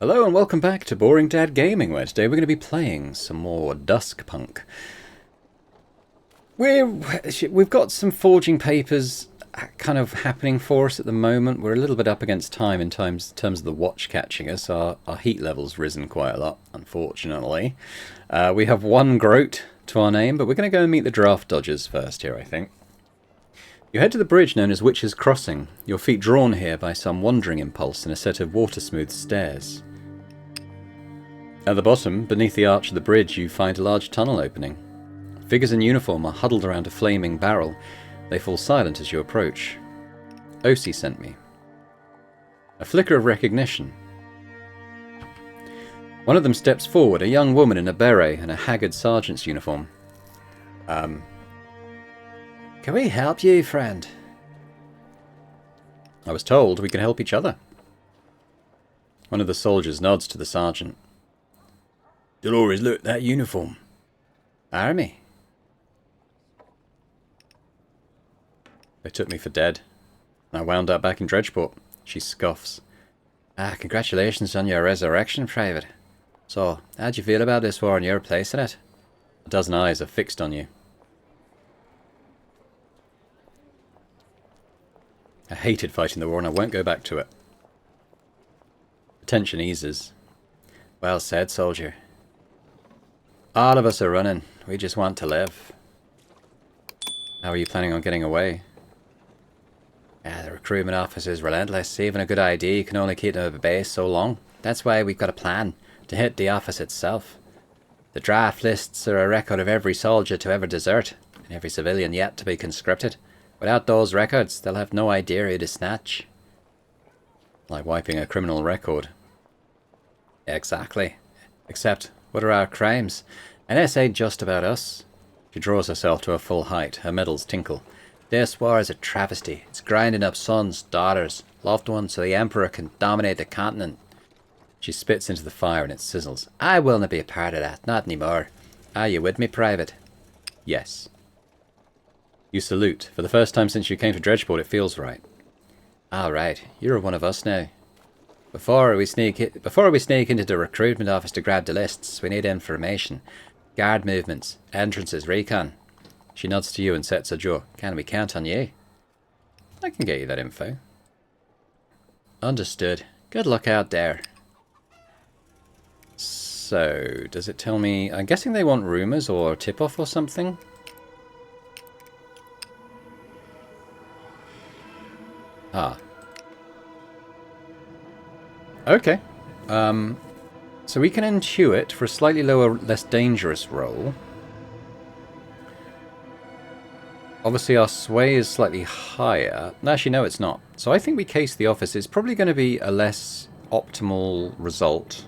Hello and welcome back to Boring Dad Gaming, where today we're going to be playing some more Duskpunk. We've got some forging papers kind of happening for us at the moment. We're a little bit up against time in terms of the watch catching us. Our heat level's risen quite a lot, unfortunately. We have one Groat to our name, but we're going to go and meet the draft dodgers first here, I think. You head to the bridge known as Witch's Crossing, your feet drawn here by some wandering impulse in a set of water-smooth stairs. At the bottom, beneath the arch of the bridge, you find a large tunnel opening. Figures in uniform are huddled around a flaming barrel. They fall silent as you approach. Osi sent me. A flicker of recognition. One of them steps forward, a young woman in a beret and a haggard sergeant's uniform. Can we help you, friend? I was told we could help each other. One of the soldiers nods to the sergeant. Dolores, look, that uniform. Army. They took me for dead. I wound up back in Dredgeport. She scoffs. Congratulations on your resurrection, Private. So, how'd you feel about this war and your place in it? A dozen eyes are fixed on you. I hated fighting the war and I won't go back to it. The tension eases. Well said, soldier. All of us are running. We just want to live. How are you planning on getting away? The recruitment office is relentless. Even a good ID can only keep them at the base so long. That's why we've got a plan. To hit the office itself. The draft lists are a record of every soldier to ever desert. And every civilian yet to be conscripted. Without those records, they'll have no idea who to snatch. Like wiping a criminal record. Exactly. Except, what are our crimes? And this ain't just about us. She draws herself to a full height, her medals tinkle. This war is a travesty. It's grinding up sons, daughters, loved ones so the Emperor can dominate the continent. She spits into the fire and it sizzles. I will not be a part of that, not anymore. Are you with me, Private? Yes. You salute. For the first time since you came to Dredgeport, it feels right. All right, you're one of us now. Before we sneak into the recruitment office to grab the lists, we need information. Guard movements, entrances, recon. She nods to you and sets a jaw. Can we count on you? I can get you that info. Understood. Good luck out there. So, does it tell me... I'm guessing they want rumours or tip-off or something? Ah. Okay. So we can intuit for a slightly lower, less dangerous roll. Obviously our sway is slightly higher. Actually, no, it's not. So I think we case the office. It's probably going to be a less optimal result.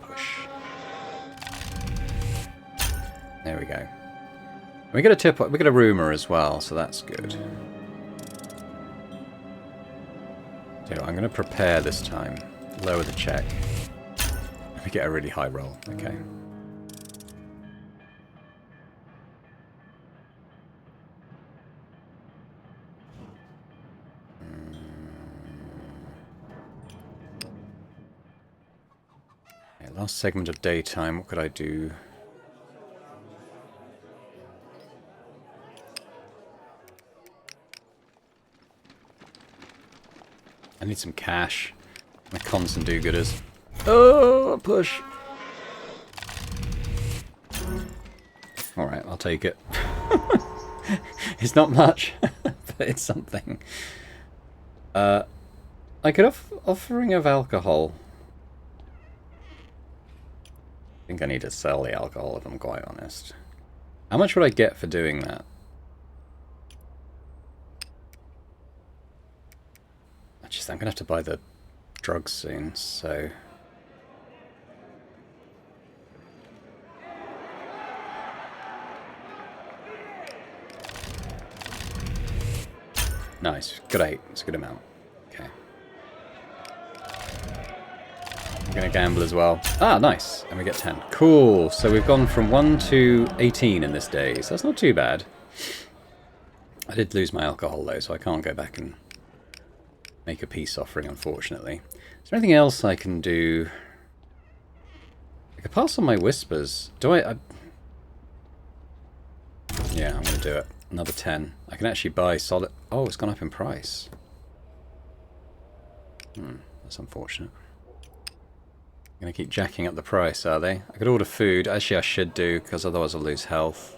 Push. There we go. We get a tip. We get a rumor as well, so that's good. So I'm going to prepare this time. Lower the check. We get a really high roll. Okay. Okay, last segment of daytime. What could I do? I need some cash. My constant do-gooders. Oh, push. Alright, I'll take it. It's not much, but it's something. I could offering of alcohol. I think I need to sell the alcohol if I'm quite honest. How much would I get for doing that? I'm going to have to buy the drugs soon, so... Nice. Good 8. It's a good amount. Okay. I'm going to gamble as well. Ah, nice. And we get 10. Cool. So we've gone from 1 to 18 in this day, so that's not too bad. I did lose my alcohol though, so I can't go back and make a peace offering, unfortunately. Is there anything else I can do? I could pass on my whispers. Do I yeah, I'm going to do it. Another 10. I can actually buy solid... Oh, it's gone up in price. That's unfortunate. I'm going to keep jacking up the price, are they? I could order food. Actually, I should do, because otherwise I'll lose health.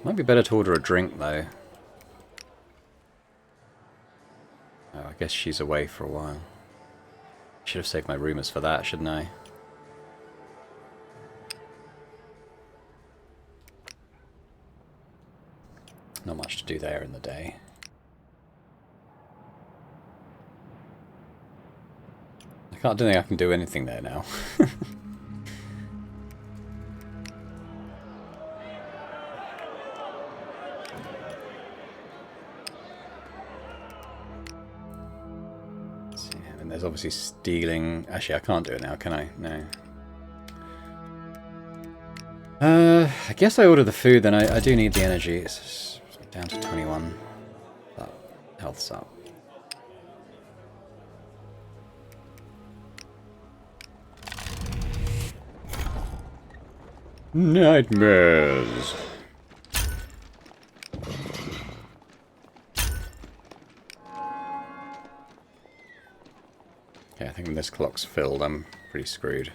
Might be better to order a drink, though. Oh, I guess she's away for a while. Should have saved my rumours for that, shouldn't I? Not much to do there in the day. I don't think I can do anything there now. See, I mean, there's obviously stealing. Actually, I can't do it now, can I? No. I guess I order the food, then I do need the energy. It's down to 21. But health's up. Nightmares. Okay, I think when this clock's filled, I'm pretty screwed.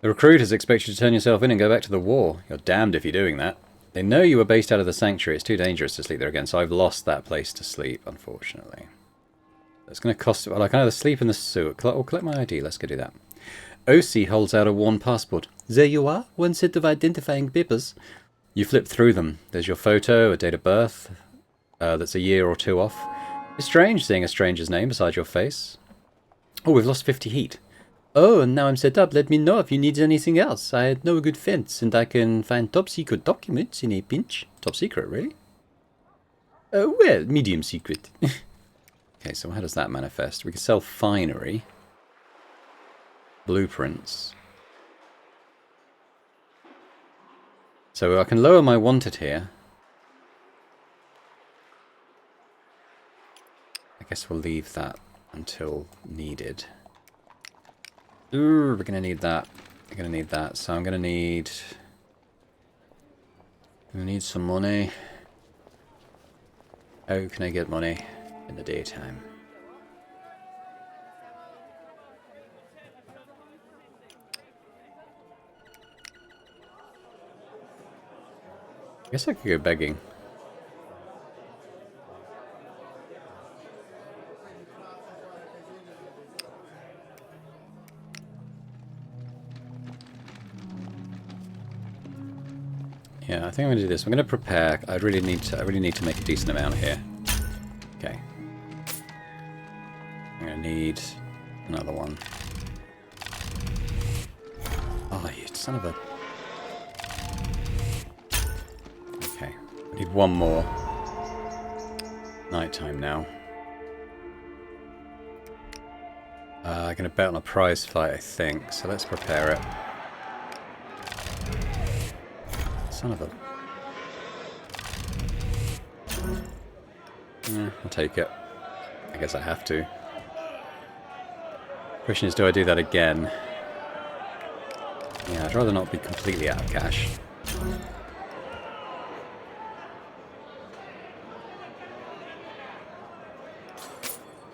The recruiters expect you to turn yourself in and go back to the war. You're damned if you're doing that. They know you were based out of the sanctuary. It's too dangerous to sleep there again, so I've lost that place to sleep, unfortunately. It's going to cost... Well, I can either sleep in the sewer or collect my ID. Let's go do that. OC holds out a worn passport. There you are, one set of identifying papers. You flip through them. There's your photo, a date of birth that's a year or two off. It's strange seeing a stranger's name beside your face. Oh, we've lost 50 heat. Oh, and now I'm set up. Let me know if you need anything else. I know a good fence, and I can find top-secret documents in a pinch. Top secret, really? Well, medium secret. Okay, so how does that manifest? We can sell finery. Blueprints. So I can lower my wanted here. I guess we'll leave that until needed. Ooh, we're going to need that. We're going to need that. So I'm going to need some money. How can I get money in the daytime? I guess I could go begging. Yeah, I think I'm going to do this. I'm going to prepare. I really need to make a decent amount here. Okay. I'm going to need another one. Oh, you son of a... Okay. I need one more. Nighttime now. I'm going to bet on a prize fight, I think. So let's prepare it. Son of a... Yeah, I'll take it. I guess I have to. Question is, do I do that again? Yeah, I'd rather not be completely out of cash.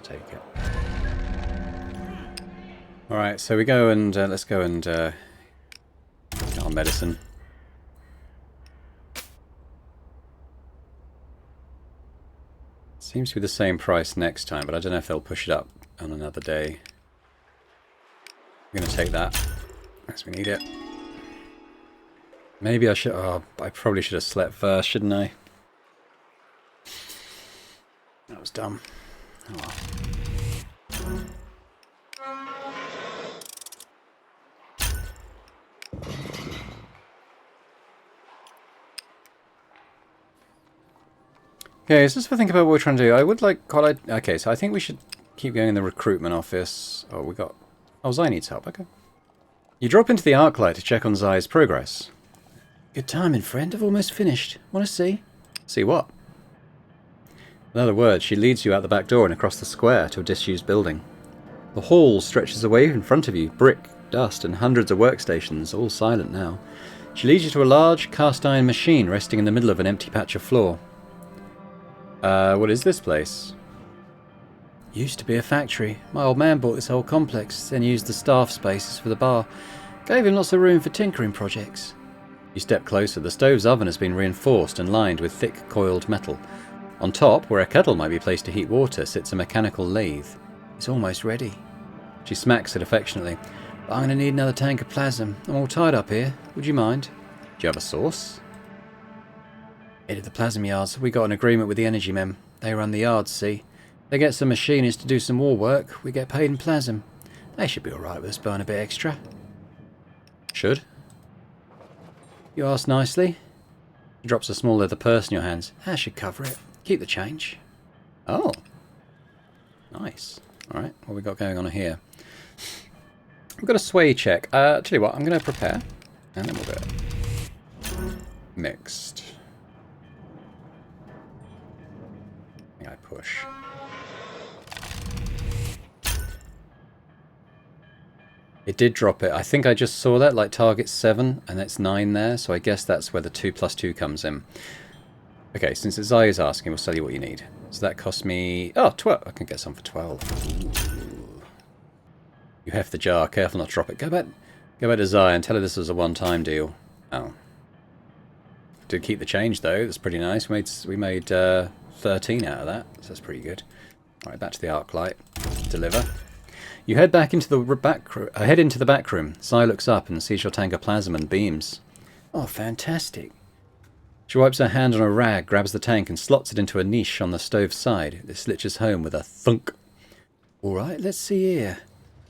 Take it. Alright, so we go and let's go and get our medicine. Seems to be the same price next time, but I don't know if they'll push it up on another day. I'm going to take that, as we need it. Maybe I should... Oh, I probably should have slept first, shouldn't I? That was dumb. Oh well. Okay, so just to think about what we're trying to do. I would like... Okay, so I think we should keep going in the recruitment office. Oh, we got... Oh, Zai needs help. Okay. You drop into the arc light to check on Zai's progress. Good timing, friend. I've almost finished. Want to see? See what? In other words, she leads you out the back door and across the square to a disused building. The hall stretches away in front of you, brick, dust, and hundreds of workstations, all silent now. She leads you to a large cast-iron machine resting in the middle of an empty patch of floor. What is this place? Used to be a factory. My old man bought this whole complex, then used the staff spaces for the bar. Gave him lots of room for tinkering projects. You step closer. The stove's oven has been reinforced and lined with thick coiled metal. On top, where a kettle might be placed to heat water, sits a mechanical lathe. It's almost ready. She smacks it affectionately. But I'm going to need another tank of plasm. I'm all tied up here. Would you mind? Do you have a source? Headed the plasm yards. We got an agreement with the energy men. They run the yards, see? They get some machinists to do some war work. We get paid in plasm. They should be alright with us buying a bit extra. Should. You ask nicely. He drops a small leather purse in your hands. That should cover it. Keep the change. Oh. Nice. Alright, what we got going on here? We've got a sway check. Tell you what, I'm going to prepare. And then we'll do it. Mixed. I think I push. It did drop it. I think I just saw that, like target 7, and it's 9 there, so I guess that's where the 2+2 comes in. Okay, since it's Zai is asking, we'll tell you what you need. So that cost me... Oh, 12. I can get some for 12. Ooh. You heft the jar. Careful not to drop it. Go back to Zai and tell her this was a one-time deal. Oh. Did keep the change, though. That's pretty nice. We made 13 out of that, so that's pretty good. Alright, back to the arc light. Deliver. You head back into the back room. Sai looks up and sees your tank of plasma and beams. Oh, fantastic. She wipes her hand on a rag, grabs the tank and slots it into a niche on the stove's side. It slitches home with a thunk. Alright, let's see here.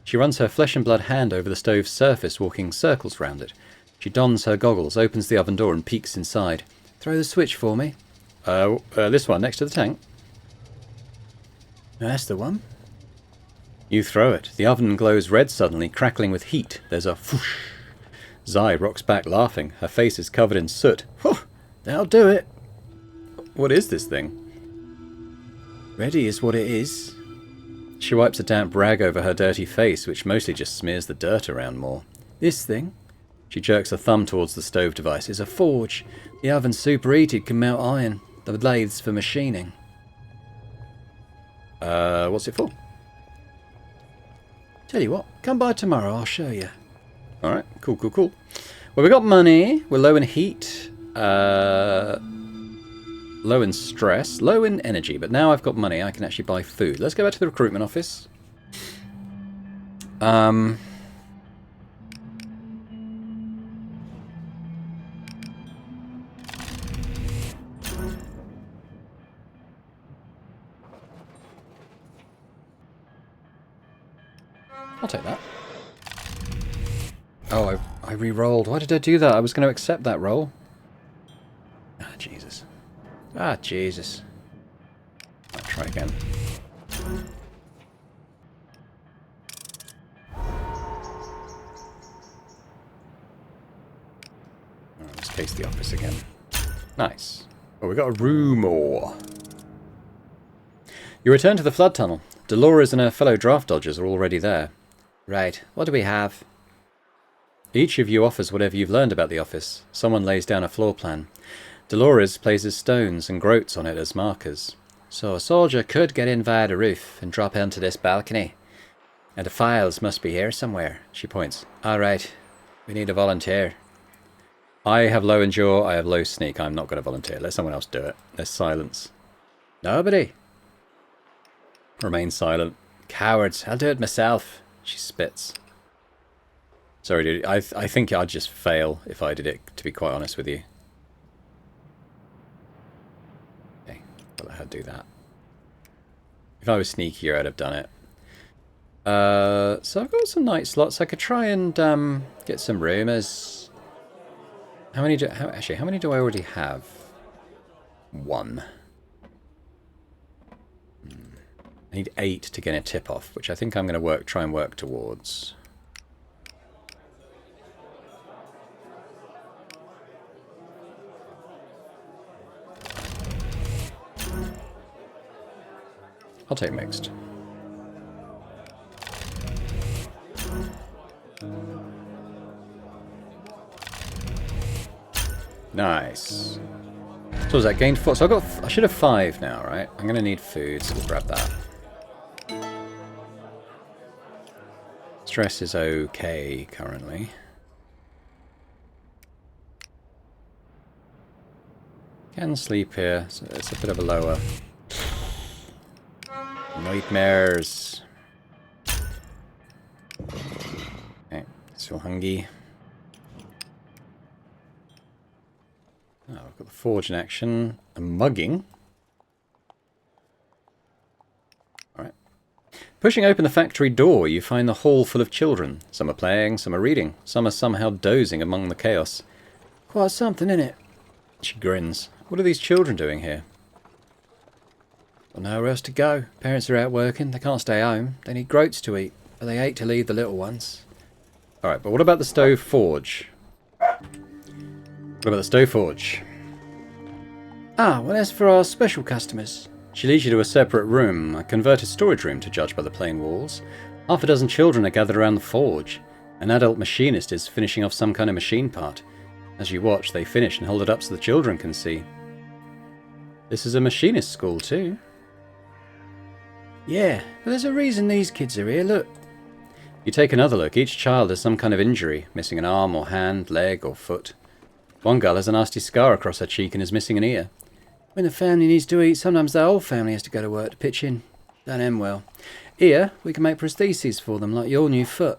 She runs her flesh and blood hand over the stove's surface, walking circles round it. She dons her goggles, opens the oven door and peeks inside. Throw the switch for me. This one, next to the tank. That's the one. You throw it. The oven glows red suddenly, crackling with heat. There's a whoosh. Zai rocks back laughing. Her face is covered in soot. Whew, that'll do it. What is this thing? Ready is what it is. She wipes a damp rag over her dirty face, which mostly just smears the dirt around more. This thing? She jerks a thumb towards the stove device. Is a forge. The oven's superheated, can melt iron. The lathes for machining. What's it for? Tell you what, come by tomorrow, I'll show you. Alright, cool. Well, we got money, we're low in heat, low in stress, low in energy, but now I've got money, I can actually buy food. Let's go back to the recruitment office. I'll take that. Oh, I re-rolled. Why did I do that? I was going to accept that roll. Ah, Jesus. Ah, Jesus. I'll try again. Let's case the office again. Nice. Oh, we got a rumor. You return to the flood tunnel. Dolores and her fellow draft dodgers are already there. Right, what do we have? Each of you offers whatever you've learned about the office. Someone lays down a floor plan. Dolores places stones and groats on it as markers. So a soldier could get in via the roof and drop onto this balcony. And the files must be here somewhere, she points. Alright, we need a volunteer. I have low endure, I have low sneak. I'm not going to volunteer. Let someone else do it. There's silence. Nobody. Remain silent. Cowards, I'll do it myself. She spits. Sorry, dude. I think I'd just fail if I did it, to be quite honest with you. Okay, I'll let her do that. If I was sneakier, I'd have done it. So I've got some night slots. I could try and get some rumours. How many do I already have? 1. I need 8 to get a tip-off, which I think I'm going to try and work towards. I'll take mixed. Nice. So was that gained 4? So I should have 5 now, right? I'm gonna need food, so we'll grab that. Stress is okay currently. Can sleep here, so it's a bit of a lower. Nightmares. Okay, still hungry. Oh, I've got the forge in action. A mugging. Alright. Pushing open the factory door, you find the hall full of children. Some are playing, some are reading, some are somehow dozing among the chaos. Quite something, innit? She grins. What are these children doing here? Got nowhere else to go. Parents are out working. They can't stay home. They need groats to eat, but they hate to leave the little ones. Alright, but what about the stove forge? What about the stove forge? Ah, well, that's for our special customers. She leads you to a separate room, a converted storage room to judge by the plain walls. Half a dozen children are gathered around the forge. An adult machinist is finishing off some kind of machine part. As you watch, they finish and hold it up so the children can see. This is a machinist school too. Yeah, but there's a reason these kids are here, look. You take another look. Each child has some kind of injury, missing an arm or hand, leg or foot. One girl has a nasty scar across her cheek and is missing an ear. When the family needs to eat, sometimes the whole family has to go to work to pitch in. Don't end well. Here, we can make prostheses for them, like your new foot.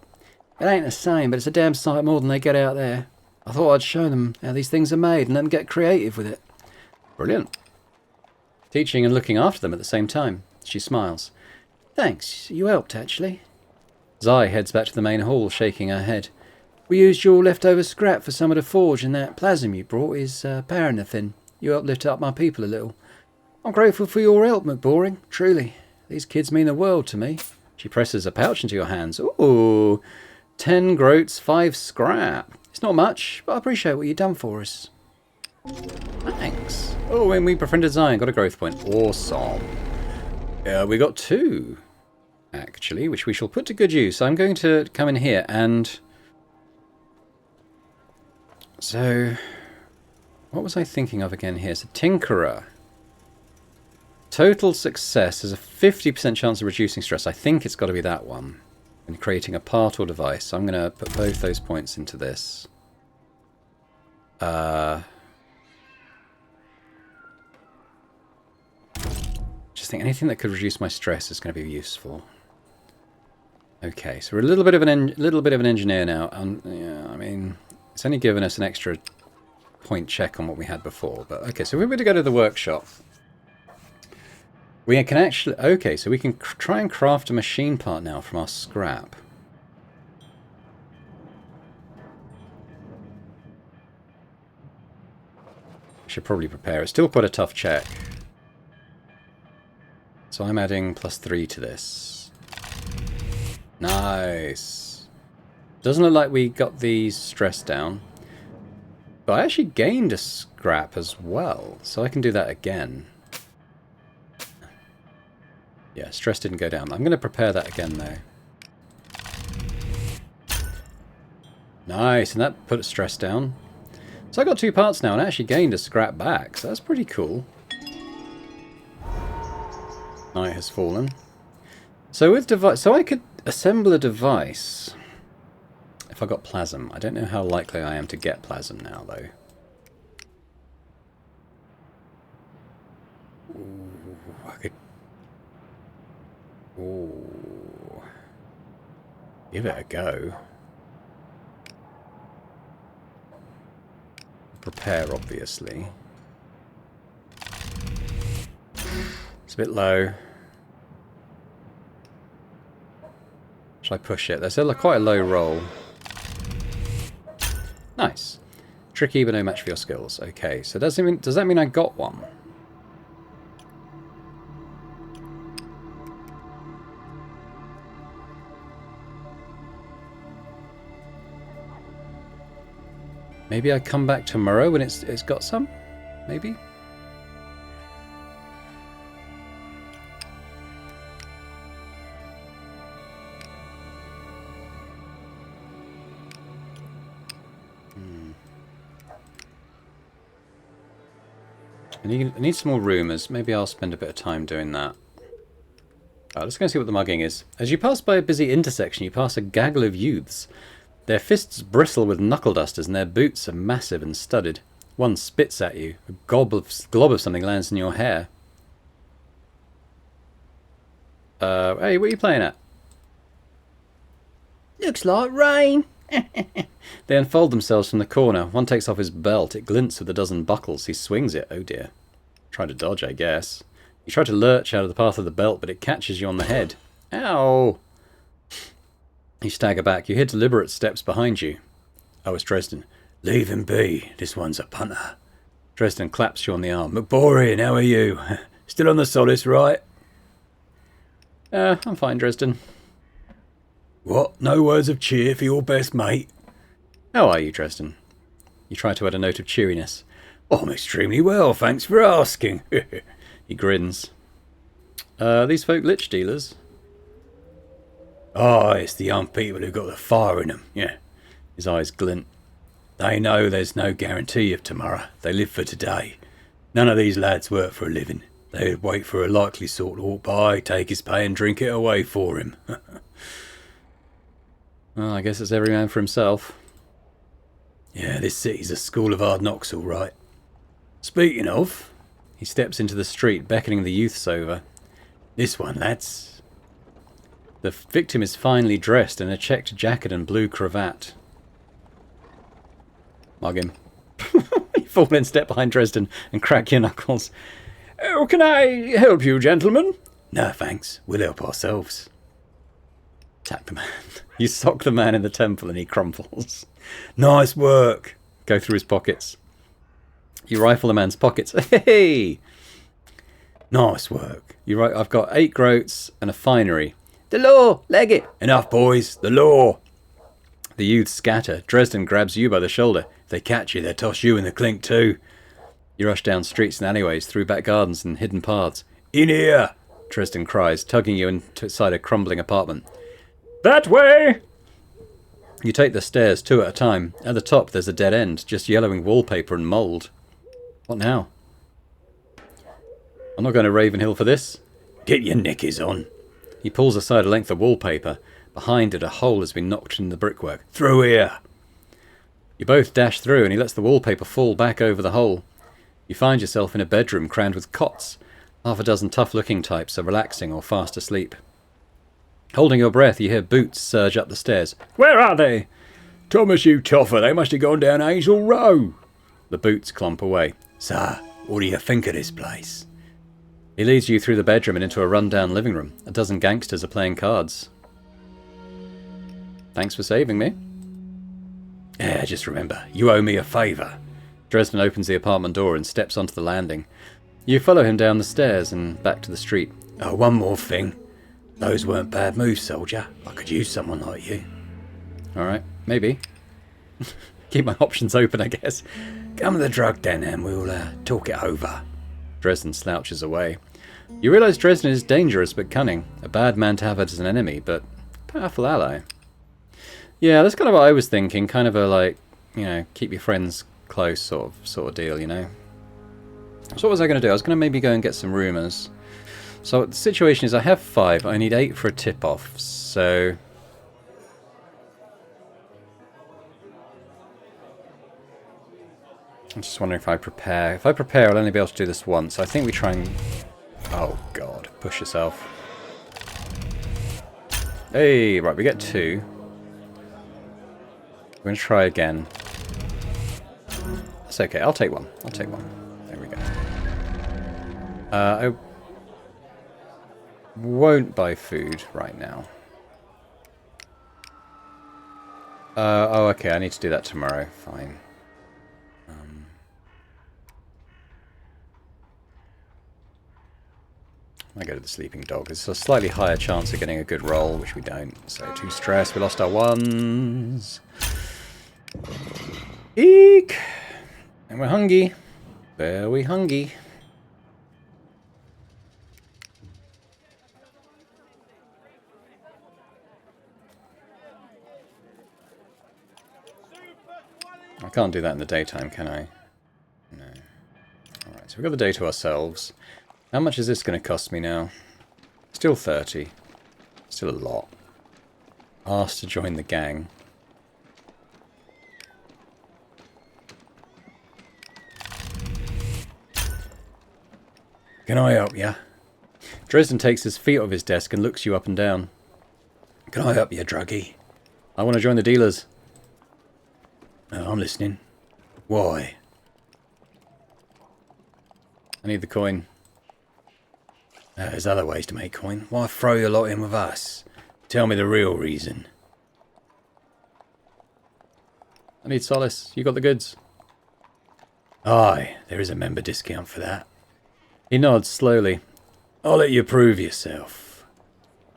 It ain't the same, but it's a damn sight more than they get out there. I thought I'd show them how these things are made and let them get creative with it. Brilliant. Teaching and looking after them at the same time. She smiles. Thanks, you helped, actually. Zai heads back to the main hall, shaking her head. We used your leftover scrap for some of the forge, and that plasm you brought is paraffin. You helped lift up my people a little. I'm grateful for your help, McBoring. Truly. These kids mean the world to me. She presses a pouch into your hands. Ooh, 10 groats, 5 scrap. It's not much, but I appreciate what you've done for us. Thanks. Oh, and we befriended Zion. Got a growth point. Awesome. We got 2, actually, which we shall put to good use. I'm going to come in here and... So, what was I thinking of again here? So, Tinkerer. Total success is a 50% chance of reducing stress. I think it's got to be that one. And creating a part or device. So I'm going to put both those points into this. Just think anything that could reduce my stress is going to be useful. Okay, so we're a little bit of an engineer now. Yeah, I mean, it's only given us an extra point check on what we had before. But okay, so we're going to go to the workshop. We can actually... Okay, so we can try and craft a machine part now from our scrap. Should probably prepare. It's still quite a tough check. So I'm adding +3 to this. Nice. Doesn't look like we got the stress down. But I actually gained a scrap as well. So I can do that again. Yeah, stress didn't go down. I'm going to prepare that again, though. Nice, and that put stress down. So I got 2 parts now, and I actually gained a scrap back. So that's pretty cool. Night has fallen. So with device, so I could assemble a device if I got Plasm. I don't know how likely I am to get Plasm now, though. Ooh, I could... Ooh. Give it a go. Prepare, obviously. It's a bit low. Shall I push it? There's quite a low roll. Nice. Tricky, but no match for your skills. Okay, so does that mean I got one? Maybe I come back tomorrow when it's got some? Maybe? I need some more rumours. Maybe I'll spend a bit of time doing that. Let's go see what the mugging is. As you pass by a busy intersection, you pass a gaggle of youths. Their fists bristle with knuckle dusters, and their boots are massive and studded. One spits at you. A glob of something lands in your hair. Hey, what are you playing at? Looks like rain. They unfold themselves from the corner. One takes off his belt. It glints with a dozen buckles. He swings it. Oh dear. Trying to dodge, I guess. You try to lurch out of the path of the belt, but it catches you on the head. Ow! You stagger back. You hear deliberate steps behind you. Oh, it's Dresden. Leave him be. This one's a punter. Dresden claps you on the arm. McBorian, how are you? Still on the solace, right? I'm fine, Dresden. What? No words of cheer for your best mate? How are you, Dresden? You try to add a note of cheeriness. I'm extremely well, thanks for asking. He grins. These folk lich dealers? Ah, it's the young people who got the fire in them, yeah. His eyes glint. They know there's no guarantee of tomorrow. They live for today. None of these lads work for a living. They'd wait for a likely sort to walk by, take his pay and drink it away for him. Well, I guess it's every man for himself. Yeah, this city's a school of hard knocks, all right. Speaking of... He steps into the street, beckoning the youths over. This one, lads. The victim is finely dressed in a checked jacket and blue cravat. Mug him. You fall in step behind Dresden and crack your knuckles. Oh, can I help you, gentlemen? No, thanks. We'll help ourselves. Tap the man. You sock the man in the temple and he crumples. Nice work. Go through his pockets. You rifle the man's pockets. Hey! Nice work. I've got 8 groats and a finery. The law! Leg it! Enough, boys. The law! The youths scatter. Dresden grabs you by the shoulder. If they catch you, they'll toss you in the clink too. You rush down streets and alleyways, through back gardens and hidden paths. In here! Dresden cries, tugging you inside a crumbling apartment. That way! You take the stairs 2 at a time. At the top there's a dead end, just yellowing wallpaper and mould. What now? I'm not going to Ravenhill for this. Get your knickies on. He pulls aside a length of wallpaper. Behind it a hole has been knocked in the brickwork. Through here! You both dash through and he lets the wallpaper fall back over the hole. You find yourself in a bedroom crammed with cots. 6 tough-looking types are relaxing or fast asleep. Holding your breath, you hear boots surge up the stairs. Where are they? Thomas, you toffer, they must have gone down Hazel Row. The boots clump away. Sir, what do you think of this place? He leads you through the bedroom and into a run-down living room. 12 gangsters are playing cards. Thanks for saving me. Yeah, just remember, you owe me a favour. Dresden opens the apartment door and steps onto the landing. You follow him down the stairs and back to the street. Oh, one more thing. Those weren't bad moves, soldier. I could use someone like you. Alright, maybe. Keep my options open, I guess. Come to the drug den and we'll talk it over. Dresden slouches away. You realise Dresden is dangerous but cunning. A bad man to have as an enemy, but a powerful ally. Yeah, that's kind of what I was thinking. Kind of a, like, you know, keep your friends close sort of deal, you know. So what was I going to do? I was going to maybe go and get some rumours. So the situation is I have 5. I need 8 for a tip-off. So... I'm just wondering if I prepare. If I prepare, I'll only be able to do this once. So I think we try and... Oh, God. Push yourself. Hey, right, we get 2. We're going to try again. That's okay. I'll take one. There we go. I won't buy food right now. Oh, okay. I need to do that tomorrow. Fine. I go to the sleeping dog. It's a slightly higher chance of getting a good roll, which we don't. So 2 stress. We lost our 1s. Eek! And we're hungry. Very hungry. I can't do that in the daytime, can I? No. Alright, So we've got the day to ourselves. How much is this going to cost me now? Still 30. Still a lot. Asked to join the gang. Can I help you? Dresden takes his feet off his desk and looks you up and down. Can I help you, druggie? I want to join the dealers. I'm listening. Why? I need the coin. There's other ways to make coin. Why throw your lot in with us? Tell me the real reason. I need solace. You got the goods. Aye, there is a member discount for that. He nods slowly. I'll let you prove yourself.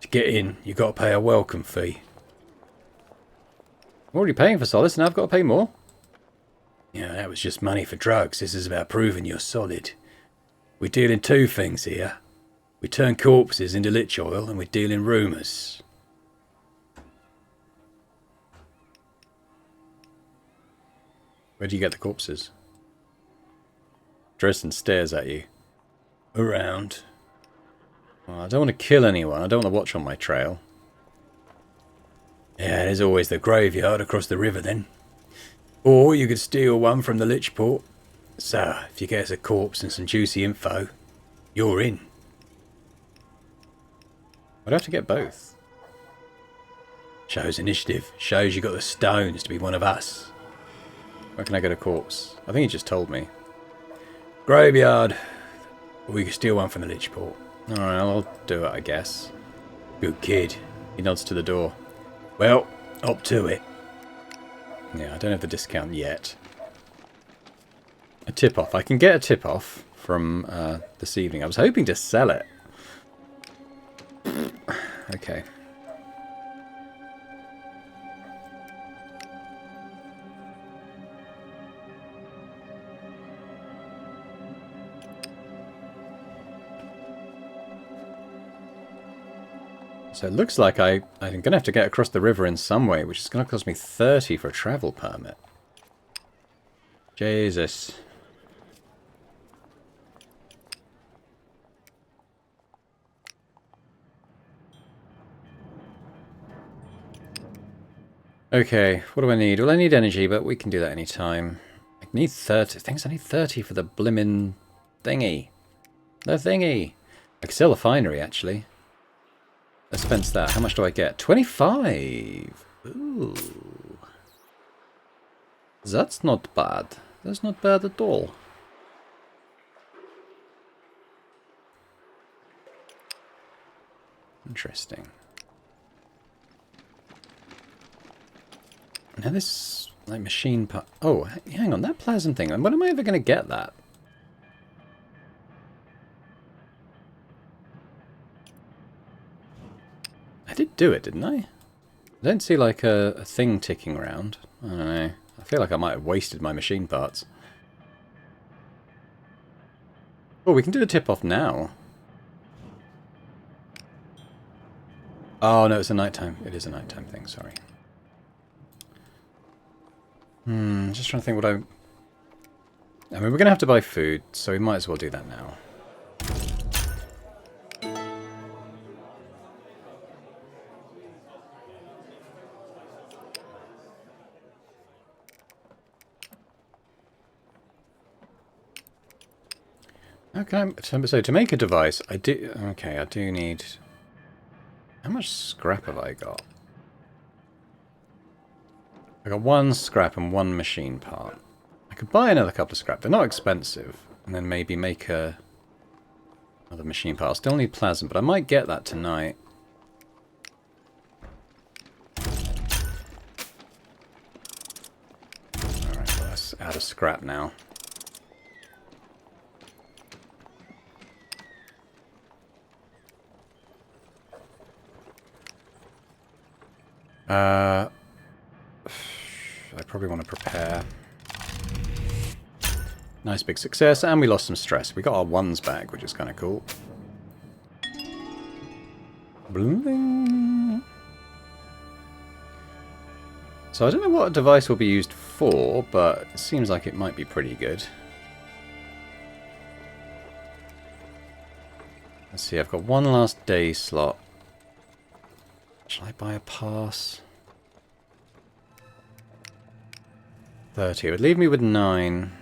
To get in, you got to pay a welcome fee. I'm already paying for solace, and I've got to pay more. Yeah, that was just money for drugs. This is about proving you're solid. We deal in two things here. We turn corpses into lich oil, and we deal in rumours. Where do you get the corpses? Dresden stares at you. Around. Well, I don't want to kill anyone. I don't want to watch on my trail. Yeah, there's always the graveyard across the river then. Or you could steal one from the Dredgeport. So, if you get us a corpse and some juicy info, you're in. I'd have to get both. Shows initiative. Shows you got the stones to be one of us. Where can I get a corpse? I think he just told me. Graveyard. Or we could steal one from the Dredgeport. Alright, I'll do it, I guess. Good kid. He nods to the door. Well, up to it. Yeah, I don't have the discount yet. A tip-off. I can get a tip-off from this evening. I was hoping to sell it. Okay. So it looks like I'm going to have to get across the river in some way, which is going to cost me 30 for a travel permit. Jesus. Okay, what do I need? Well, I need energy, but we can do that any time. I need 30. Things I need 30 for the blimmin' thingy. The thingy. I could sell a finery, actually. Let's fence that. How much do I get? 25! Ooh. That's not bad. That's not bad at all. Interesting. Now this, like, machine part... Oh, hang on, that Plasm thing. When am I ever going to get that? I did do it, didn't I? I don't see, like, a thing ticking around. I don't know. I feel like I might have wasted my machine parts. Oh, we can do the tip-off now. Oh, no, it's a nighttime. It is a nighttime thing, sorry. Just trying to think what I mean, we're going to have to buy food, so we might as well do that now. Okay, so to make a device, I do need... How much scrap have I got? I got 1 scrap and 1 machine part. I could buy another couple of scrap. They're not expensive. And then maybe make another machine part. I'll still need Plasm, but I might get that tonight. Alright, well, that's out of scrap now. I probably want to prepare. Nice big success, and we lost some stress. We got our ones back, which is kind of cool. Bling. So I don't know what a device will be used for, but it seems like it might be pretty good. Let's see, I've got one last day slot. Shall I buy a pass? 30. It would leave me with 9.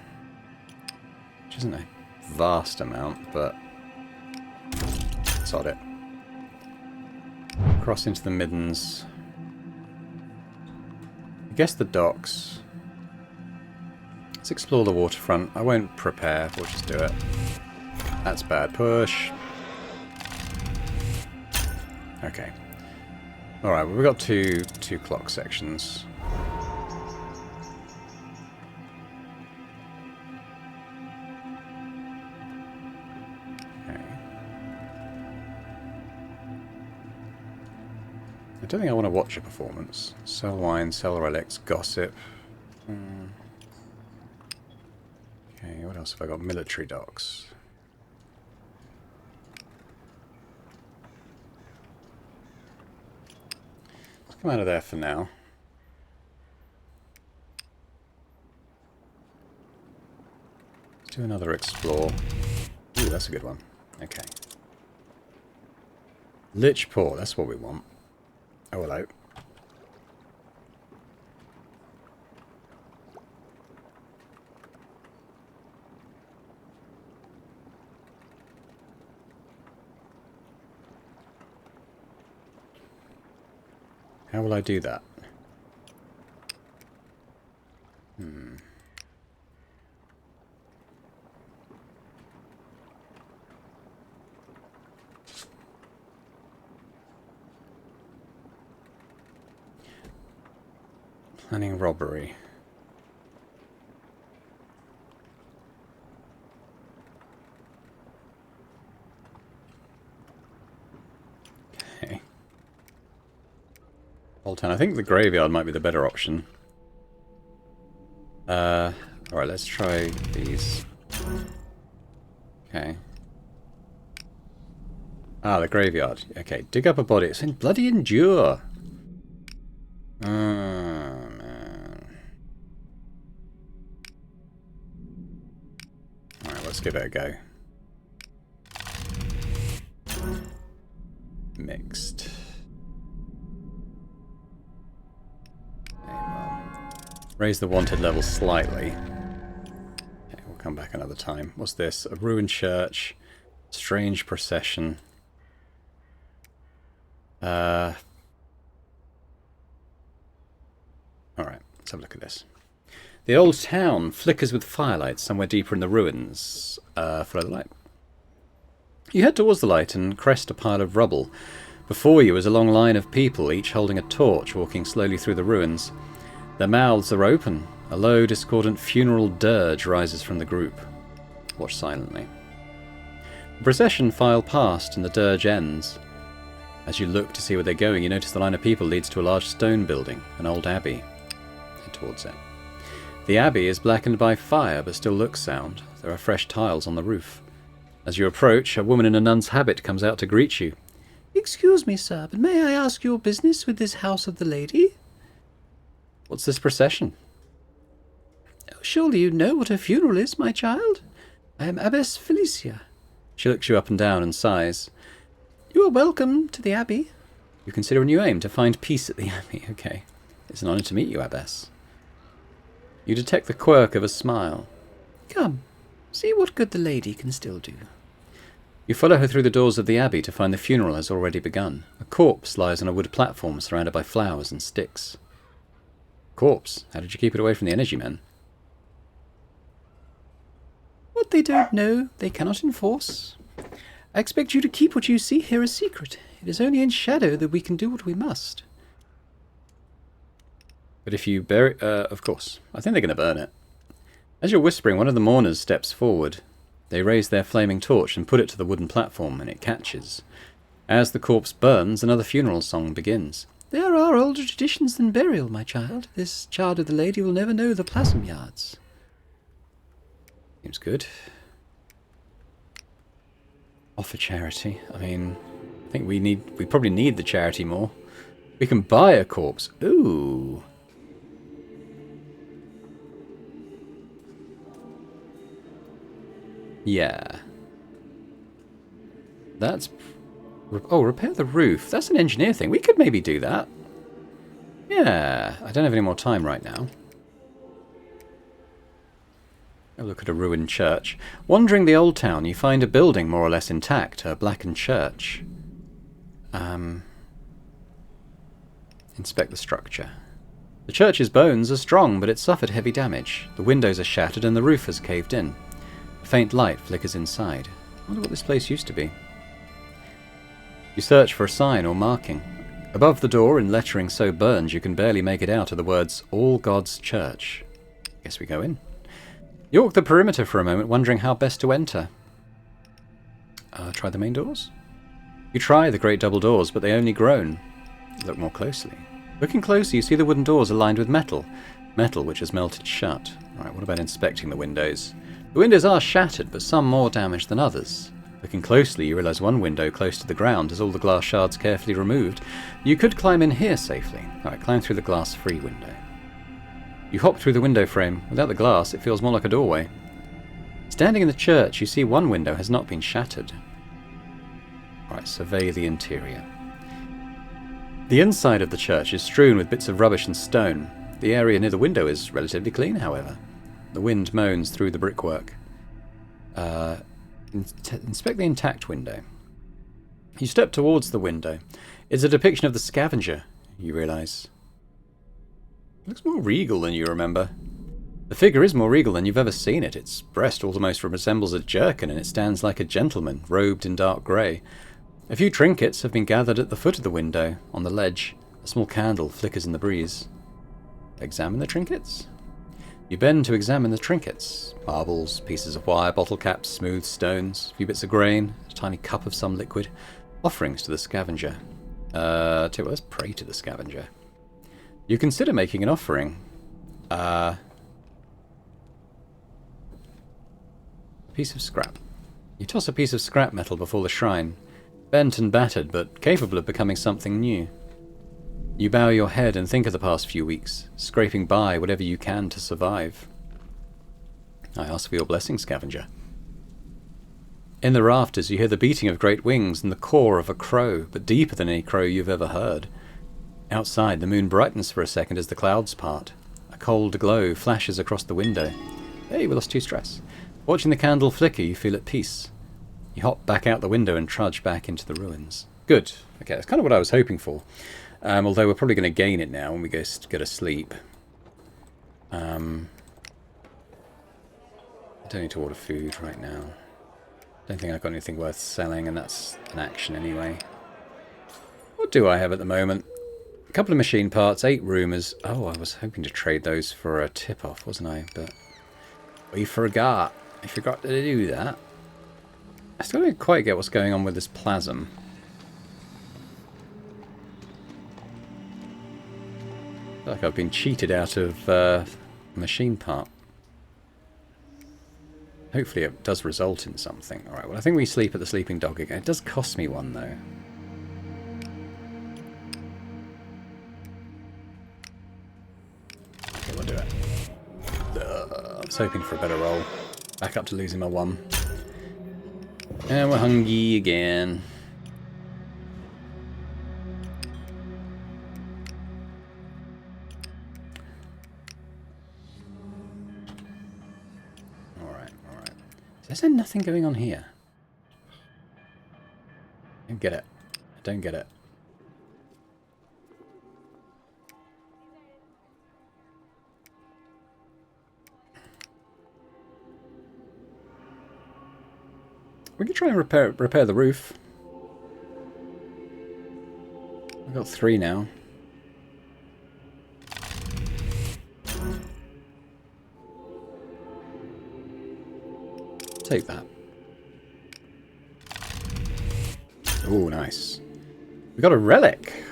Which isn't a vast amount, but sod it. Cross into the Middens. I guess the docks. Let's explore the waterfront. I won't prepare, we'll just do it. That's bad. Push. Okay. Alright, well, we've got two clock sections. I don't think I want to watch a performance. Sell wine, sell relics, gossip. Okay, what else have I got? Military docks. Let's come out of there for now. Let's do another explore. Ooh, that's a good one. Okay. Dredgeport, that's what we want. Oh, hello. How will I do that? Planning robbery. Okay. Old Town. I think the graveyard might be the better option. Alright, let's try these. Okay. Ah, the graveyard. Okay, dig up a body. It's in bloody endure. Oh, man. Alright, let's give it a go. Mixed. Okay, well, raise the wanted level slightly. Okay, we'll come back another time. What's this? A ruined church. Strange procession. Alright, let's have a look at this. The old town flickers with firelight somewhere deeper in the ruins. Follow the light. You head towards the light and crest a pile of rubble. Before you is a long line of people, each holding a torch, walking slowly through the ruins. Their mouths are open. A low, discordant funeral dirge rises from the group. Watch silently. The procession file past and the dirge ends. As you look to see where they're going, you notice the line of people leads to a large stone building, an old abbey. Head towards it. The abbey is blackened by fire, but still looks sound. There are fresh tiles on the roof. As you approach, a woman in a nun's habit comes out to greet you. Excuse me, sir, but may I ask your business with this house of the lady? What's this procession? Oh, surely you know what a funeral is, my child. I am Abbess Felicia. She looks you up and down and sighs. You are welcome to the abbey. You consider a new aim to find peace at the abbey. Okay. It's an honour to meet you, Abbess. You detect the quirk of a smile. Come, see what good the lady can still do. You follow her through the doors of the abbey to find the funeral has already begun. A corpse lies on a wood platform surrounded by flowers and sticks. Corpse? How did you keep it away from the energy men? What they don't know, they cannot enforce. I expect you to keep what you see here a secret. It is only in shadow that we can do what we must. But if you bury... of course. I think they're going to burn it. As you're whispering, one of the mourners steps forward. They raise their flaming torch and put it to the wooden platform, and it catches. As the corpse burns, another funeral song begins. There are older traditions than burial, my child. This child of the lady will never know the Plasm yards. Seems good. Offer charity. I mean, I think we probably need the charity more. We can buy a corpse. Ooh. Yeah. That's... Oh, repair the roof. That's an engineer thing. We could maybe do that. Yeah, I don't have any more time right now. Have a look at a ruined church. Wandering the old town, you find a building more or less intact, a blackened church. Inspect the structure. The church's bones are strong, but it suffered heavy damage. The windows are shattered and the roof has caved in. A faint light flickers inside. I wonder what this place used to be. You search for a sign or marking. Above the door, in lettering so burned you can barely make it out, are the words, All God's Church. Guess we go in. You walk the perimeter for a moment, wondering how best to enter. Try the main doors? You try the great double doors, but they only groan. Look more closely. Looking closer, you see the wooden doors are lined with metal. Metal which has melted shut. Right, what about inspecting the windows? The windows are shattered, but some more damaged than others. Looking closely, you realise one window close to the ground has all the glass shards carefully removed. You could climb in here safely. Alright, climb through the glass-free window. You hop through the window frame. Without the glass, it feels more like a doorway. Standing in the church, you see one window has not been shattered. Alright, survey the interior. The inside of the church is strewn with bits of rubbish and stone. The area near the window is relatively clean, however. The wind moans through the brickwork. Inspect the intact window. You step towards the window. It's a depiction of the scavenger, you realise. It looks more regal than you remember. The figure is more regal than you've ever seen it. Its breast almost resembles a jerkin, and it stands like a gentleman, robed in dark grey. A few trinkets have been gathered at the foot of the window, on the ledge. A small candle flickers in the breeze. Examine the trinkets? You bend to examine the trinkets. Marbles, pieces of wire, bottle caps, smooth stones, a few bits of grain, a tiny cup of some liquid. Offerings to the scavenger. Let's pray to the scavenger. You consider making an offering. A piece of scrap. You toss a piece of scrap metal before the shrine. Bent and battered, but capable of becoming something new. You bow your head and think of the past few weeks, scraping by whatever you can to survive. I ask for your blessing, scavenger. In the rafters you hear the beating of great wings and the caw of a crow, but deeper than any crow you've ever heard. Outside, the moon brightens for a second as the clouds part. A cold glow flashes across the window. Hey, we lost 2 stress. Watching the candle flicker, you feel at peace. You hop back out the window and trudge back into the ruins. Good. Okay, that's kind of what I was hoping for. Although we're probably going to gain it now when we go to sleep. I don't need to order food right now. Don't think I've got anything worth selling, and that's an action anyway. What do I have at the moment? A couple of machine parts, 8 rumours. Oh, I was hoping to trade those for a tip-off, wasn't I? But we forgot. I forgot to do that. I still don't quite get what's going on with this Plasm. I feel like I've been cheated out of a machine part. Hopefully it does result in something. Alright, well I think we sleep at the sleeping dog again. It does cost me 1 though. Okay, we'll do it. I was hoping for a better roll. Back up to losing my 1. And we're hungry again. Is there nothing going on here? I don't get it. I don't get it. We can try and repair the roof. I've got 3 now. Take that. Oh, nice. We got a relic.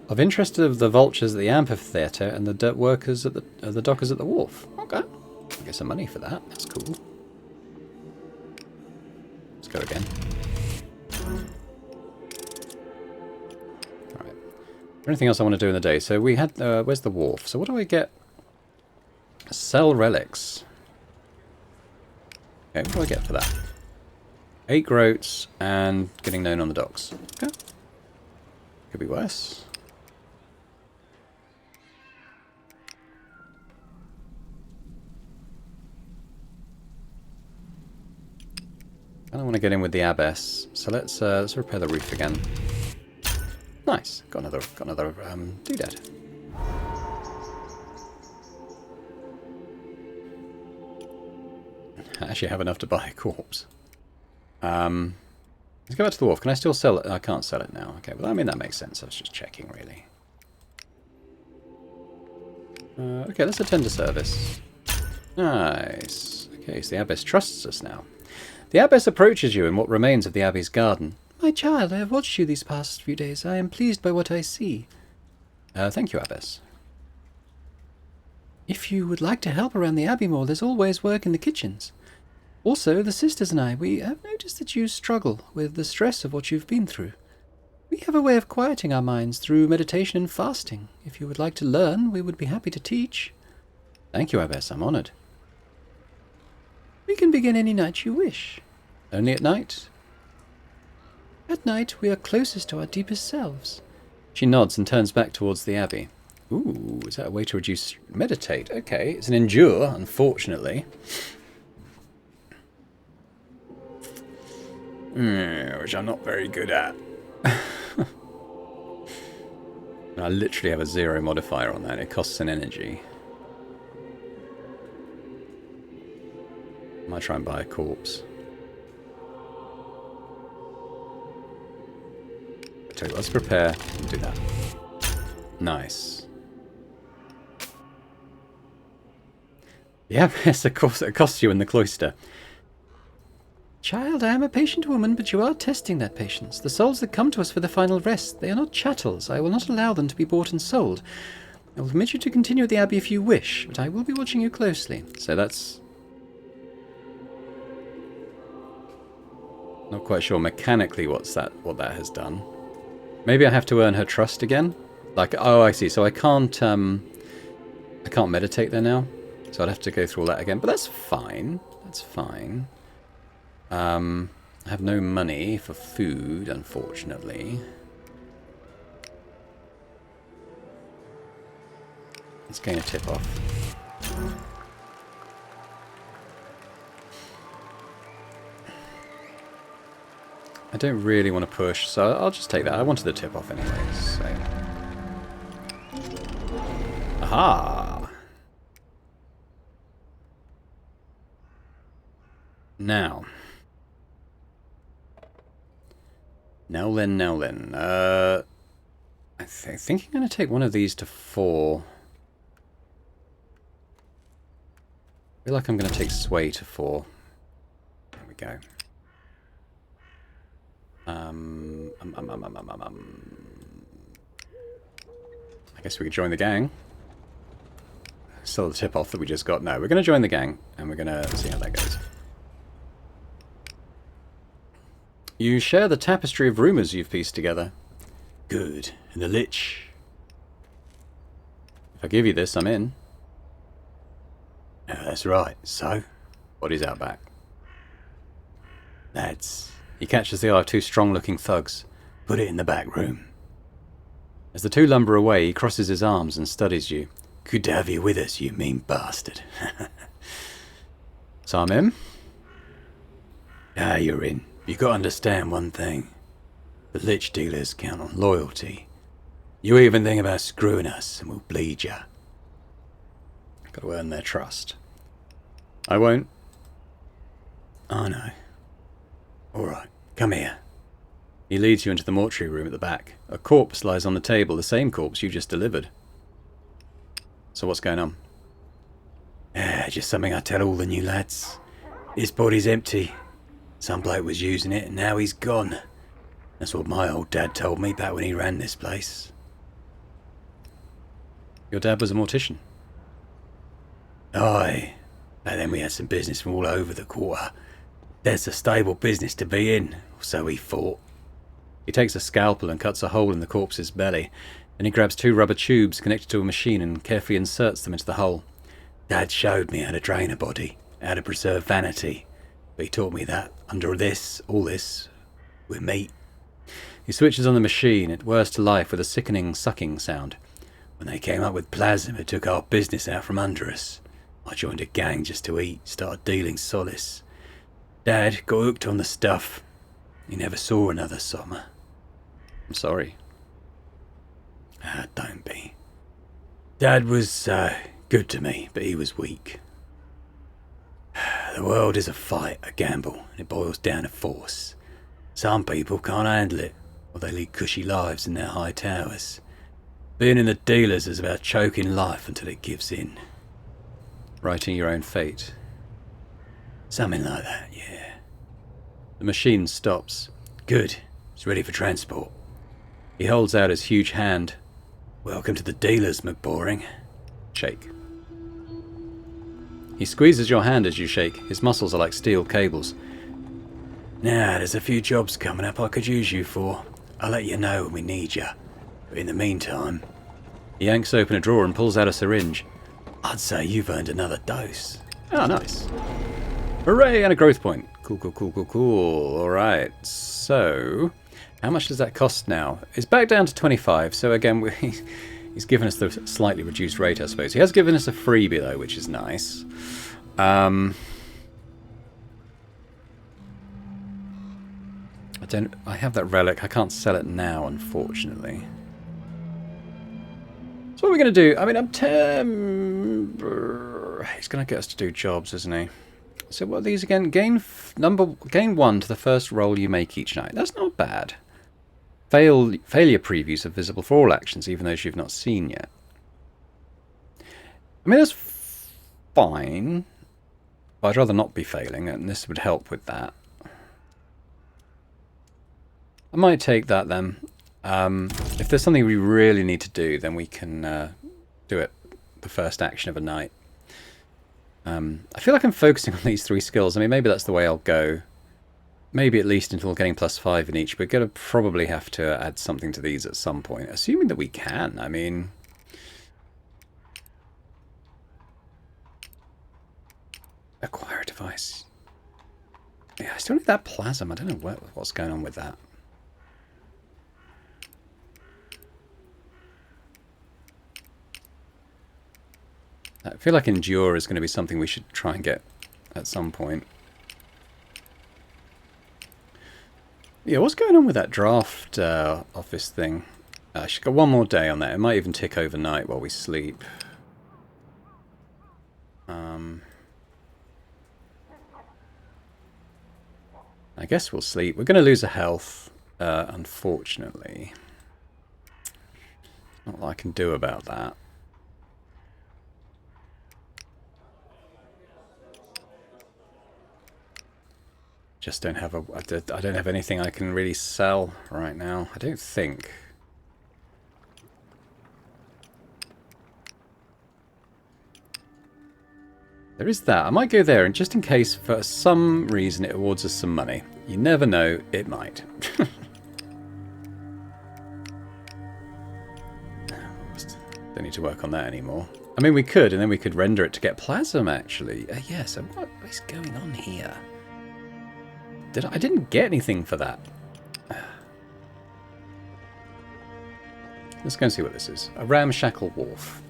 Of interest to the vultures at the amphitheatre and the dirt workers at the dockers at the wharf. Okay. I'll get some money for that. That's cool. Let's go again. Alright. Anything else I want to do in the day? So we had... where's the wharf? So what do I get? Sell relics. Okay, what do I get for that? 8 groats and getting known on the docks. Okay. Could be worse. I don't want to get in with the abbess, so let's repair the roof again. Nice, got another doodad. I actually have enough to buy a corpse. Let's go back to the wharf. Can I still sell it? I can't sell it now. Okay, well, I mean, that makes sense. I was just checking, really. Okay, let's attend to service. Nice. Okay, so the abbess trusts us now. The abbess approaches you in what remains of the abbey's garden. My child, I have watched you these past few days. I am pleased by what I see. Thank you, abbess. If you would like to help around the abbey more, there's always work in the kitchens. Also, the sisters and I, we have noticed that you struggle with the stress of what you've been through. We have a way of quieting our minds through meditation and fasting. If you would like to learn, we would be happy to teach. Thank you, abbess. I'm honoured. We can begin any night you wish. Only at night? At night, we are closest to our deepest selves. She nods and turns back towards the abbey. Ooh, is that a way to reduce meditate? Okay, it's an endure, unfortunately. Which I'm not very good at. I literally have a 0 modifier on that. It costs an energy. I might try and buy a corpse. I tell you, let's prepare and do that. Nice. Yeah, yes, of course, it costs you in the cloister. Child, I am a patient woman, but you are testing that patience. The souls that come to us for the final rest, they are not chattels. I will not allow them to be bought and sold. I will permit you to continue at the abbey if you wish, but I will be watching you closely. So that's... not quite sure mechanically what that has done. Maybe I have to earn her trust again? Like, oh, I see. So I can't meditate there now. So I'd have to go through all that again. But that's fine. That's fine. I have no money for food, unfortunately. Let's gain a tip off. I don't really want to push, so I'll just take that. I wanted the tip off anyway, so... Aha! Now... Now then. I think I'm going to take one of these to 4. I feel like I'm going to take Sway to 4. There we go. I guess we could join the gang. Still the tip off that we just got. No, we're going to join the gang, and we're going to see how that goes. You share the tapestry of rumours you've pieced together. Good. And the Lich? If I give you this, I'm in. That's right. So? What is out back? Lads. He catches the eye of 2 strong-looking thugs. Put it in the back room. As the 2 lumber away, he crosses his arms and studies you. Good to have you with us, you mean bastard. So I'm in? You're in. You got to understand one thing. The Lich dealers count on loyalty. You even think about screwing us and we'll bleed ya. Got to earn their trust. I won't. I know. Alright, come here. He leads you into the mortuary room at the back. A corpse lies on the table, the same corpse you just delivered. So what's going on? Just something I tell all the new lads. This body's empty. Some bloke was using it and now he's gone. That's what my old dad told me back when he ran this place. Your dad was a mortician? Aye. Back then we had some business from all over the quarter. That's a stable business to be in, or so he thought. He takes a scalpel and cuts a hole in the corpse's belly. Then he grabs 2 rubber tubes connected to a machine and carefully inserts them into the hole. Dad showed me how to drain a body, how to preserve vanity. But he taught me that under all this, we're mate. He switches on the machine. It whirs to life with a sickening sucking sound. When they came up with Plasm, it took our business out from under us. I joined a gang just to eat, started dealing solace. Dad got hooked on the stuff. He never saw another summer. I'm sorry. Don't be. Dad was good to me, but he was weak. The world is a fight, a gamble, and it boils down to force. Some people can't handle it, or they lead cushy lives in their high towers. Being in the dealers is about choking life until it gives in. Writing your own fate. Something like that, yeah. The machine stops. Good. It's ready for transport. He holds out his huge hand. Welcome to the dealers, McBoring. Shake. He squeezes your hand as you shake. His muscles are like steel cables. Now, there's a few jobs coming up I could use you for. I'll let you know when we need you. But in the meantime... He yanks open a drawer and pulls out a syringe. I'd say you've earned another dose. Oh, nice. Hooray, and a growth point. Cool. Alright, so... How much does that cost now? It's back down to 25, so again, he's given us the slightly reduced rate, I suppose. He has given us a freebie, though, which is nice. I have that relic. I can't sell it now, unfortunately. So what are we going to do? I mean, he's going to get us to do jobs, isn't he? So what are these again? Gain 1 to the first roll you make each night. That's not bad. Failure previews are visible for all actions, even those you've not seen yet. I mean, that's fine. But I'd rather not be failing, and this would help with that. I might take that then. If there's something we really need to do, then we can do it the first action of a night. I feel like I'm focusing on these 3 skills. I mean, maybe that's the way I'll go. Maybe at least until getting +5 in each. We're going to probably have to add something to these at some point. Assuming that we can. I mean... Acquire a device. Yeah, I still need that Plasm. I don't know what's going on with that. I feel like Endure is going to be something we should try and get at some point. Yeah, what's going on with that draft office thing? She's got 1 more day on that. It might even tick overnight while we sleep. I guess we'll sleep. We're going to lose a health, unfortunately. Not a lot I can do about that. Just don't have I don't have anything I can really sell right now. I don't think. There is that. I might go there, and just in case for some reason it awards us some money. You never know, it might. Don't need to work on that anymore. I mean, we could, and then we could render it to get Plasm, actually. Yeah, so what is going on here? I didn't get anything for that. Let's go and see what this is. A ramshackle wharf.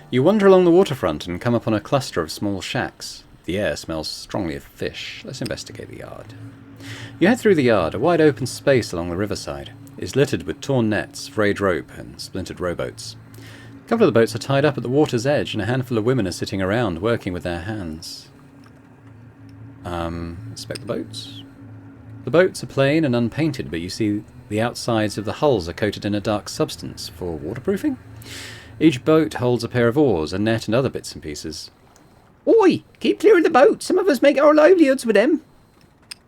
You wander along the waterfront and come upon a cluster of small shacks. The air smells strongly of fish. Let's investigate the yard. You head through the yard. A wide open space along the riverside is littered with torn nets, frayed rope, and splintered rowboats. A couple of the boats are tied up at the water's edge, and a handful of women are sitting around, working with their hands. Inspect the boats. The boats are plain and unpainted, but you see the outsides of the hulls are coated in a dark substance for waterproofing. Each boat holds a pair of oars, a net, and other bits and pieces. Oi! Keep clear of the boat. Some of us make our livelihoods with them.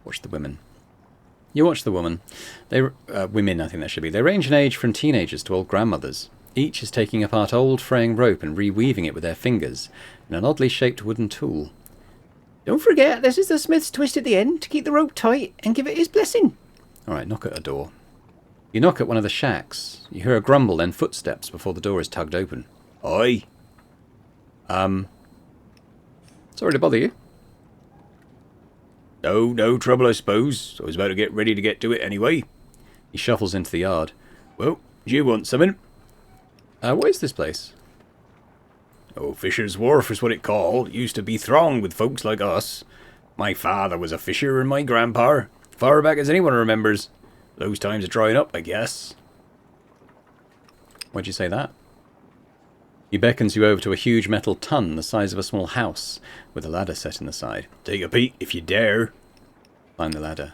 Watch the women. You watch the woman. Women, I think that should be. They range in age from teenagers to old grandmothers. Each is taking apart old fraying rope and reweaving it with their fingers in an oddly shaped wooden tool. Don't forget, this is the smith's twist at the end to keep the rope tight and give it his blessing. Alright, knock at a door. You knock at one of the shacks. You hear a grumble, then footsteps before the door is tugged open. Oi! Sorry to bother you. No trouble, I suppose. I was about to get ready to get to it anyway. He shuffles into the yard. Well, do you want something? What is this place? Oh, Fisher's Wharf is what it called. It used to be thronged with folks like us. My father was a fisher and my grandpa. Far back as anyone remembers. Those times are drying up, I guess. Why'd you say that? He beckons you over to a huge metal tun the size of a small house, with a ladder set in the side. Take a peek if you dare. Climb the ladder.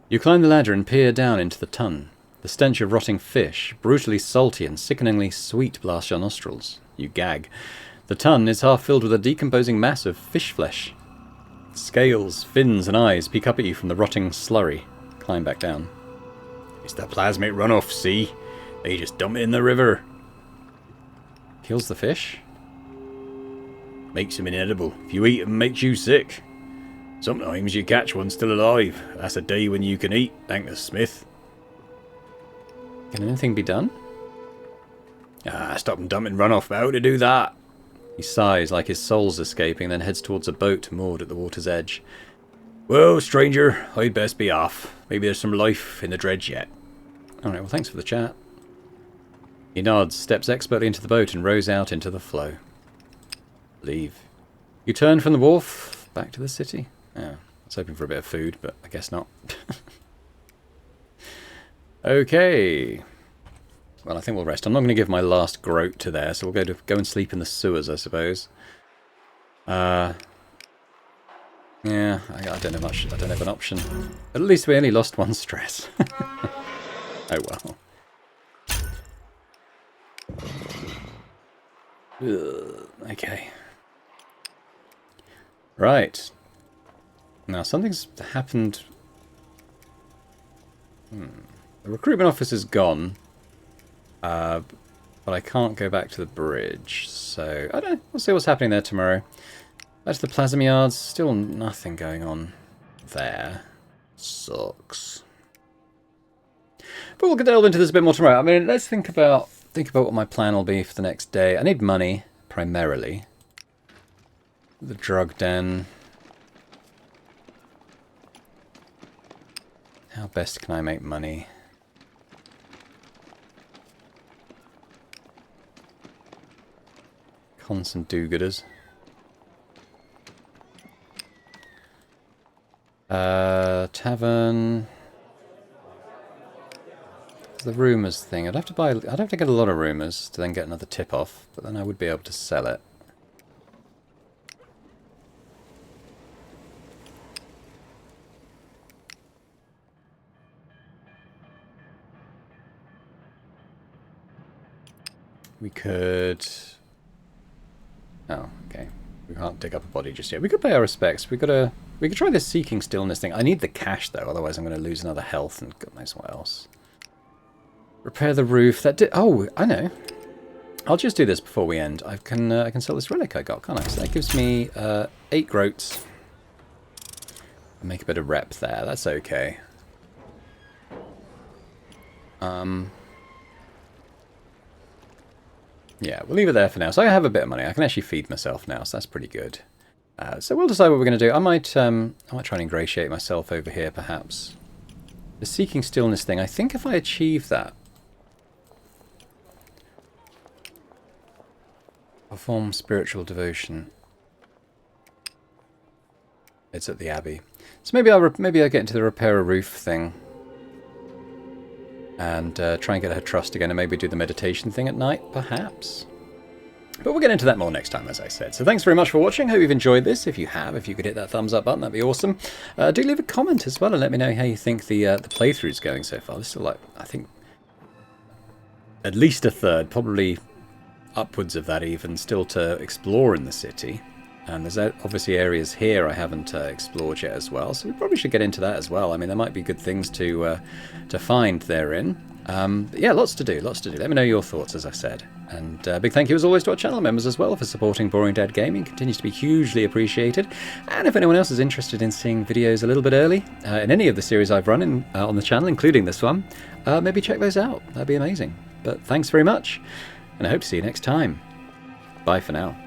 You climb the ladder and peer down into the tun. The stench of rotting fish, brutally salty and sickeningly sweet, blasts your nostrils. You gag. The tun is half filled with a decomposing mass of fish flesh. Scales, fins and eyes peek up at you from the rotting slurry. Climb back down. It's the plasmic runoff, see? They just dump it in the river. Kills the fish? Makes them inedible. If you eat them, makes you sick. Sometimes you catch one still alive. That's a day when you can eat, thank the smith. Can anything be done? Stop them dumping runoff. How to do that? He sighs like his soul's escaping, then heads towards a boat moored at the water's edge. Well, stranger, I'd best be off. Maybe there's some life in the dredge yet. Alright, well thanks for the chat. He nods, steps expertly into the boat and rows out into the flow. Leave. You turn from the wharf, back to the city. Yeah, I was hoping for a bit of food, but I guess not. Okay. Well, I think we'll rest. I'm not going to give my last groat to there, so we'll go and sleep in the sewers, I suppose. Yeah, I don't have much. I don't have an option. But at least we only lost one stress. Oh well. Okay. Right. Now something's happened. The recruitment office is gone. But I can't go back to the bridge, so I don't know. We'll see what's happening there tomorrow. Back to the Plasm yards. Still nothing going on there. Sucks. But we'll delve into this a bit more tomorrow. I mean, let's think about what my plan will be for the next day. I need money primarily. The drug den. How best can I make money? Cons and do-gooders. Tavern. The rumours thing. I'd have to get a lot of rumours to then get another tip off, but then I would be able to sell it. We could... Oh, okay. We can't dig up a body just yet. We could pay our respects. We could try this seeking stillness thing. I need the cash though, otherwise I'm going to lose another health and God knows what else. Repair the roof. That did. Oh, I know. I'll just do this before we end. I can sell this relic I got, can't I? So that gives me 8 groats. Make a bit of rep there. That's okay. Yeah, we'll leave it there for now. So I have a bit of money. I can actually feed myself now, so that's pretty good. So we'll decide what we're going to do. I might try and ingratiate myself over here, perhaps. The seeking stillness thing. I think if I achieve that, perform spiritual devotion. It's at the Abbey. So maybe I'll get into the repair a roof thing. And try and get her trust again and maybe do the meditation thing at night, perhaps. But we'll get into that more next time, as I said. So thanks very much for watching. Hope you've enjoyed this. If you have, if you could hit that thumbs up button, that'd be awesome. Do leave a comment as well and let me know how you think the playthrough's going so far. This is like, I think, at least a third, probably upwards of that even, still to explore in the city. And there's obviously areas here I haven't explored yet as well, so we probably should get into that as well. I mean, there might be good things to find therein. But yeah, lots to do, lots to do. Let me know your thoughts, as I said. And big thank you as always to our channel members as well for supporting Boring Dad Gaming. Continues to be hugely appreciated. And if anyone else is interested in seeing videos a little bit early in any of the series I've run on the channel, including this one, maybe check those out. That'd be amazing. But thanks very much, and I hope to see you next time. Bye for now.